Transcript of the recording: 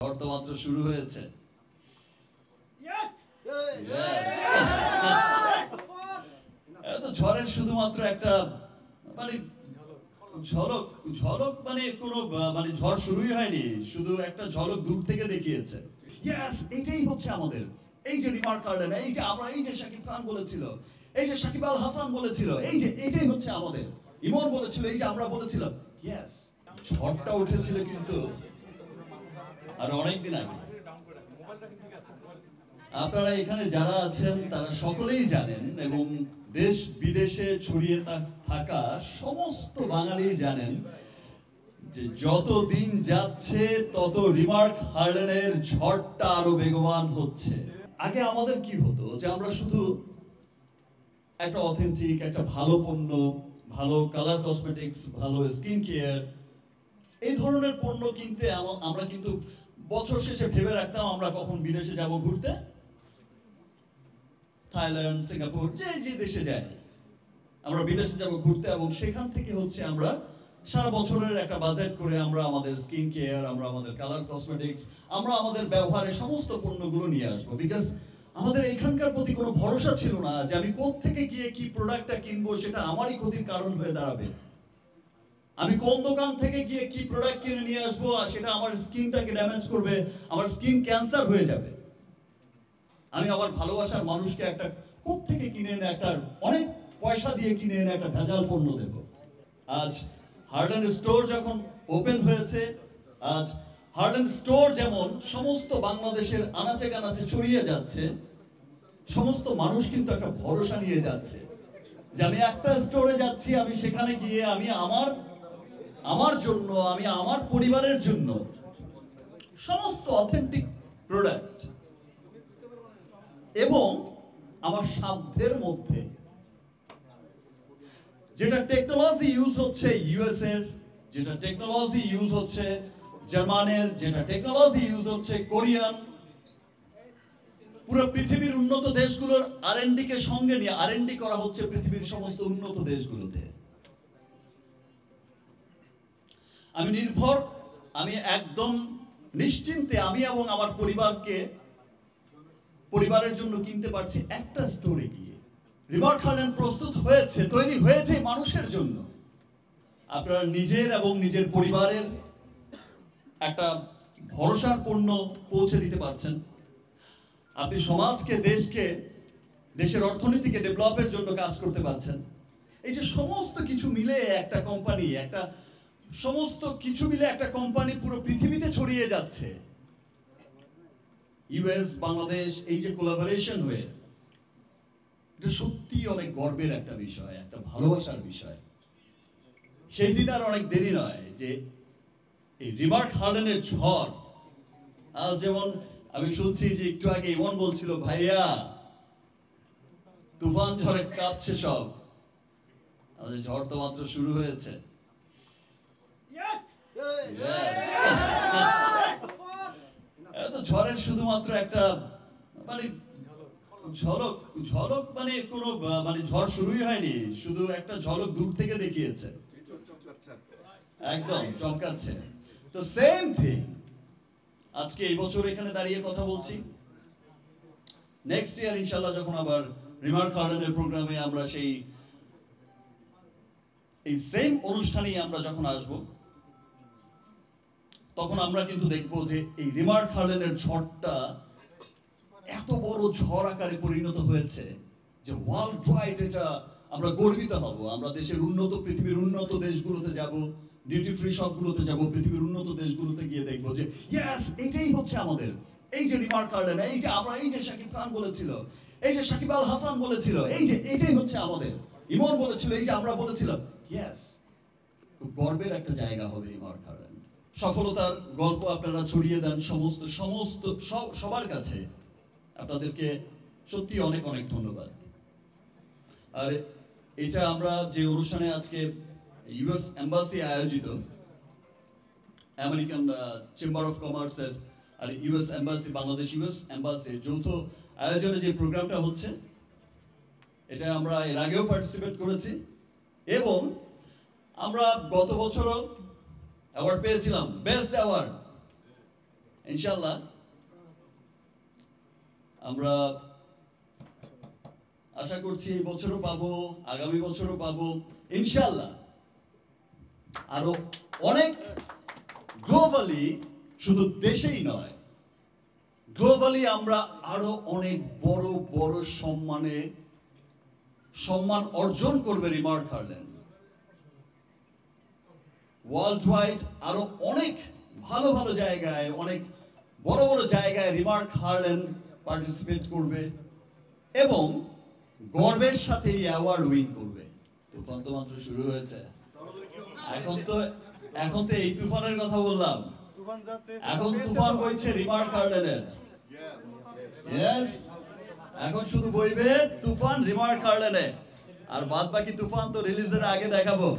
মাত্র শুরু হয়েছে। ঝড়ের শুধুমাত্র একটা মানে ঝলক ঝলক মানে কোনো মানে ঝড় শুরুই হয়নি, শুধু একটা ঝলক দূর থেকে দেখিয়েছে। ইয়েস, এটাই হচ্ছে আমাদের। এই যে রিমার্ক হার্লেন, এই যে আমরা, এই যে শাকিব খান বলেছিল, এই যে শাকিব আল হাসান বলেছিল, এই যে এটাই হচ্ছে আমাদের। ইমন বলেছিল, এই যে আমরা বলেছিলাম। ইয়েস, ঝড়টা উঠেছিল কিন্তু আর অনেকদিন আগে। আপনারা এখানে যারা আছেন তারা সকলেই জানেন, এবং দেশ বিদেশে ছড়িয়ে থাকা সমস্ত বাঙালি জানেন যে যত দিন যাচ্ছে তত রিমার্ক হার্লেনের ঝড়টা আরো বেগবান হচ্ছে। আগে আমাদের কি হতো যে আমরা শুধু একটা অথেন্টিক, একটা ভালো পণ্য, ভালো কালার কসমেটিক্স, ভালো স্কিন কেয়ার, এই ধরনের পণ্য কিনতে আমরা কিন্তু বছর শেষে ভেবে রাখতাম আমরা কখন বিদেশে যাব ঘুরতে। থাইল্যান্ড, সিঙ্গাপুর, যে দেশে যাই আমরা বিদেশে যাব ঘুরতে, এবং সেখান থেকে হচ্ছে আমরা সারা বছরের একটা বাজেট করে আমরা আমাদের স্কিন কেয়ার, আমরা আমাদের কালার কসমেটিক্স, আমরা আমাদের ব্যবহারের সমস্ত পণ্যগুলো নিয়ে আসবো। বিকজ আমাদের এখানকার প্রতি কোনো ভরসা ছিল না যে আমি কোত্থেকে গিয়ে কি প্রোডাক্টটা কিনবো সেটা আমারই ক্ষতির কারণ হয়ে দাঁড়াবে। আমি কোন দোকান থেকে গিয়ে কি প্রোডাক্ট কিনে নিয়ে আসবো আর সেটা আমার স্কিনটাকে ড্যামেজ করবে, আমার স্কিন ক্যান্সার হয়ে যাবে। আমি আবার ভালোবাসার মানুষকে একটা কোত্থেকে কিনে এনে একটা অনেক পয়সা দিয়ে কিনে এনে একটা ভেজাল পণ্য দেব। আজ হার্লেন স্টোর যখন ওপেন হয়েছে, আজ হার্লেন স্টোর যেমন সমস্ত বাংলাদেশের আনাচে কানাচে ছড়িয়ে যাচ্ছে, সমস্ত মানুষ কিন্তু একটা ভরসা নিয়ে যাচ্ছে যে আমি একটা স্টোরে যাচ্ছি, আমি সেখানে গিয়ে আমি আমার জন্য, আমি আমার পরিবারের জন্য সমস্ত অথেন্টিক প্রোডাক্ট এবং আমার সাধ্যের মধ্যে, যেটা টেকনোলজি ইউজ হচ্ছে ইউএস এর, যেটা টেকনোলজি ইউজ হচ্ছে জার্মানের, যেটা টেকনোলজি ইউজ হচ্ছে কোরিয়ান, পুরো পৃথিবীর উন্নত দেশগুলোর R&D কে সঙ্গে নিয়ে R&D করা হচ্ছে পৃথিবীর সমস্ত উন্নত দেশগুলোতে। আমি একদম নিশ্চিন্তে আমি এবং আমার পরিবারের জন্য কিনতে পারছি একটা স্টোরে গিয়ে। রিমার্ক হার্লেন প্রস্তুত হয়েছে, তৈরি হয়েছে মানুষের জন্য। আপনারা নিজের এবং নিজের পরিবারের একটা ভরসার পণ্য পৌঁছে দিতে পারছেন। আপনি সমাজকে, দেশকে, দেশের অর্থনীতিকে ডেভেলপের জন্য কাজ করতে পারছেন। এই যে সমস্ত কিছু মিলে একটা কোম্পানি পুরো পৃথিবীতে ছড়িয়ে যাচ্ছে। ইউএস, বাংলাদেশ, এই যে কোলাবোরেশন হয়ে, এটা সত্যি অনেক গর্বের একটা বিষয়, একটা ভালোবাসার বিষয়। সেই দিন আর অনেক দেরি নয় যে এই রিমার্ক হার্লেনের ঝড়, আজ যেমন আমি শুনছি যে একটু আগে ইমন বলছিল, ভাইয়া তুফান ঝড়ে কাঁপছে সব। আমাদের ঝড় তো মাত্র শুরু হয়েছে। ঝড়ের শুধুমাত্র একটা মানে ঝলক মানে কোনো মানে ঝড় শুরুই হয়নি, শুধু একটা ঝলক দূর থেকে দেখিয়েছে, একদম চমকাচ্ছে। তো সেম থিং আজকে এই বছর এখানে দাঁড়িয়ে কথা বলছি। নেক্সট ইয়ার ইনশাআল্লাহ যখন আবার রিমার্ক হার্লেনের প্রোগ্রামে আমরা এই সেম অনুষ্ঠানেই আমরা যখন আসব, তখন আমরা কিন্তু দেখবো যে এই রিমার্ক হার্লেনের ঝড়টা এত বড় ঝড় আকারে পরিণত হয়েছে যে ওয়ার্ল্ড ওয়াইড এটা আমরা গর্বিত হব। আমরা পৃথিবীর উন্নত দেশগুলোতে যাব, ডিউটি ফ্রি শপগুলোতে যাব, পৃথিবীর উন্নত দেশগুলোতে গিয়ে দেখবো যে ইয়েস, এটাই হচ্ছে আমাদের। এই যে রিমার্ক হার্লেন, এই যে আমরা, এই যে শাকিব খান বলেছিল, এই যে শাকিব আল হাসান বলেছিল, এই যে এটাই হচ্ছে আমাদের। ইমন বলেছিল, এই যে আমরা বলেছিলাম। ইয়েস, খুব গর্বের একটা জায়গা হবে রিমার্ক হার্লেন। সফলতার গল্প আপনারা ছড়িয়ে দেন সবার কাছে। আপনাদেরকে সত্যি অনেক অনেক ধন্যবাদ। আর এটা আমরা যে অনুষ্ঠানে আজকে ইউএস এম্বাসি আয়োজিত, আমেরিকান চেম্বার অফ কমার্সের আর ইউএস এম্বাসি, বাংলাদেশ ইউএস এম্বাসির যৌথ আয়োজনে যে প্রোগ্রামটা হচ্ছে, এটা আমরা এর আগেও পার্টিসিপেট করেছি এবং আমরা গত বছরও অ্যাওয়ার্ড পেয়েছিলাম, বেস্ট অ্যাওয়ার্ড। ইনশাআল্লাহ আমরা আশা করছি এই বছরও পাবো, আগামী বছরও পাবো ইনশাআল্লাহ। আরো অনেক গ্লোবালি, শুধু দেশেই নয়, গ্লোবালি আমরা আরো অনেক বড় বড় সম্মান অর্জন করবে রিমার্ক হারল্যান্ড। ওয়ার্ল্ড ওয়াইড আরো অনেক ভালো ভালো জায়গায়, অনেক বড় বড় জায়গায় রিমার্ক হারল্যান্ড পার্টিসিপেট করবে এবং গর্বের সাথে এই অ্যাওয়ার্ড উইন করবে। তুফান তো মাত্র শুরু হয়েছে, এখন তো এই তুফানের কথা বললাম, এখন তুফান বইছে রিমার্ক হারল্যান্ডের। ইয়েস, এখন শুধু বইবে তুফান রিমার্ক হারল্যান্ডে, আর বাদ বাকি তুফান তো রিলিজের আগে দেখাবো।